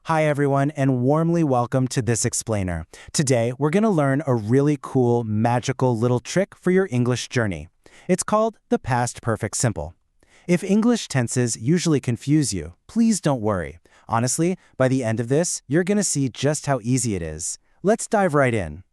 Hi everyone, and warmly welcome to this explainer. Today, we're going to learn a really cool, magical little trick for your English journey. It's called the past perfect simple. If English tenses usually confuse you, please don't worry. Honestly, by the end of this, you're going to see just how easy it is. Let's dive right in.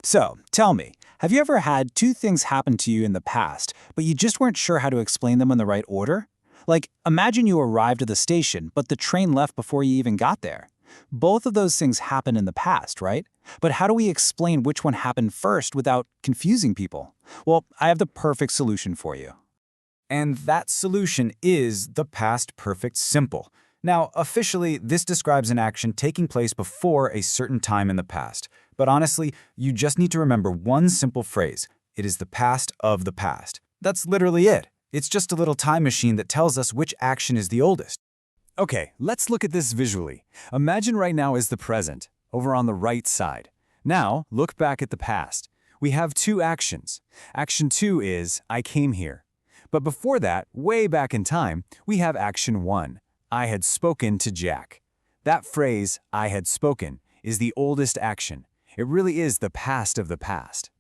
So, tell me, have you ever had two things happen to you in the past, but you just weren't sure how to explain them in the right order? Like, imagine you arrived at the station, but the train left before you even got there. Both of those things happened in the past, right? But how do we explain which one happened first without confusing people? Well, I have the perfect solution for you. And that solution is the past perfect simple. Now, officially, this describes an action taking place before a certain time in the past. But honestly, you just need to remember one simple phrase. It is the past of the past. That's literally it. It's just a little time machine that tells us which action is the oldest. Okay, let's look at this visually. Imagine right now is the present, over on the right side. Now, look back at the past. We have two actions. Action 2 is, I came here. But before that, way back in time, we have action 1. I had spoken to Jack. That phrase, I had spoken, is the oldest action. It really is the past of the past.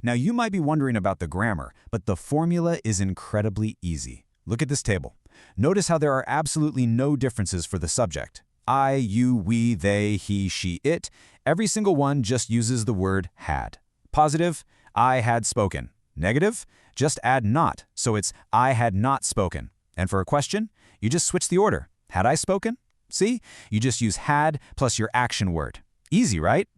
Now you might be wondering about the grammar, but the formula is incredibly easy. Look at this table. Notice how there are absolutely no differences for the subject. I, you, we, they, he, she, it. Every single one just uses the word had. Positive, I had spoken. Negative, just add not, so it's I had not spoken. And for a question, you just switch the order. Had I spoken? See? You just use had plus your action word. Easy, right?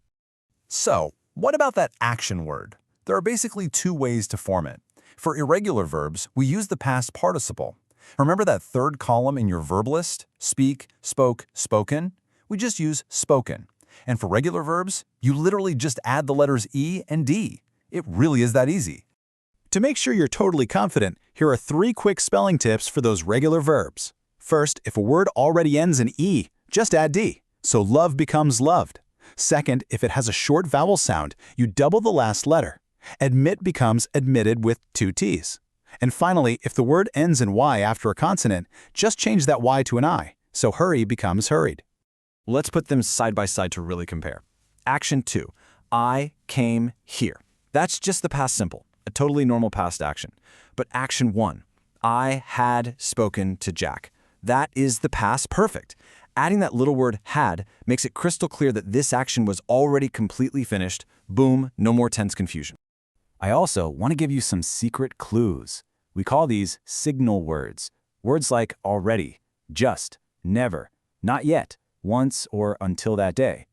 So, what about that action word? There are basically two ways to form it. For irregular verbs, we use the past participle. Remember that third column in your verb list? Speak, spoke, spoken? We just use spoken. And for regular verbs, you literally just add the letters E and D. It really is that easy. To make sure you're totally confident, here are 3 quick spelling tips for those regular verbs. First, if a word already ends in E, just add D. So love becomes loved. Second, if it has a short vowel sound, you double the last letter. Admit becomes admitted with 2 T's. And finally, if the word ends in Y after a consonant, just change that Y to an I, so hurry becomes hurried. Let's put them side by side to really compare. Action 2, I came here. That's just the past simple, a totally normal past action. But action 1, I had spoken to Jack. That is the past perfect. Adding that little word had makes it crystal clear that this action was already completely finished. Boom, no more tense confusion. I also want to give you some secret clues. We call these signal words. Words like already, just, never, not yet, once, or until that day.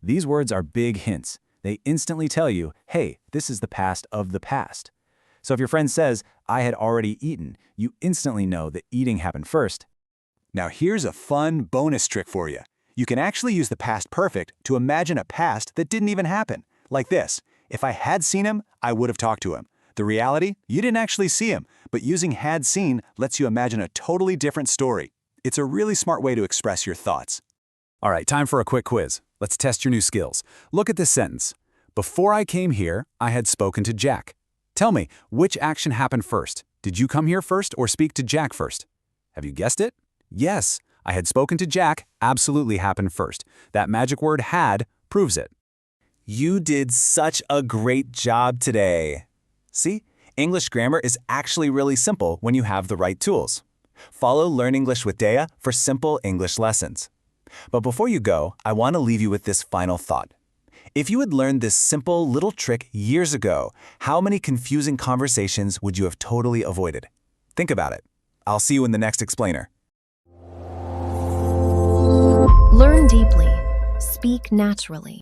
These words are big hints. They instantly tell you, hey, this is the past of the past. So if your friend says, I had already eaten, you instantly know that eating happened first. Now here's a fun bonus trick for you. You can actually use the past perfect to imagine a past that didn't even happen. Like this, if I had seen him, I would have talked to him. The reality, you didn't actually see him, but using had seen lets you imagine a totally different story. It's a really smart way to express your thoughts. All right, time for a quick quiz. Let's test your new skills. Look at this sentence. Before I came here, I had spoken to Jack. Tell me, which action happened first? Did you come here first or speak to Jack first? Have you guessed it? Yes, I had spoken to Jack absolutely happened first. That magic word had proves it. You did such a great job today. See, English grammar is actually really simple when you have the right tools. Follow Learn English with Dea for simple English lessons. But before you go, I want to leave you with this final thought. If you had learned this simple little trick years ago, how many confusing conversations would you have totally avoided? Think about it. I'll see you in the next explainer. Learn deeply. Speak naturally.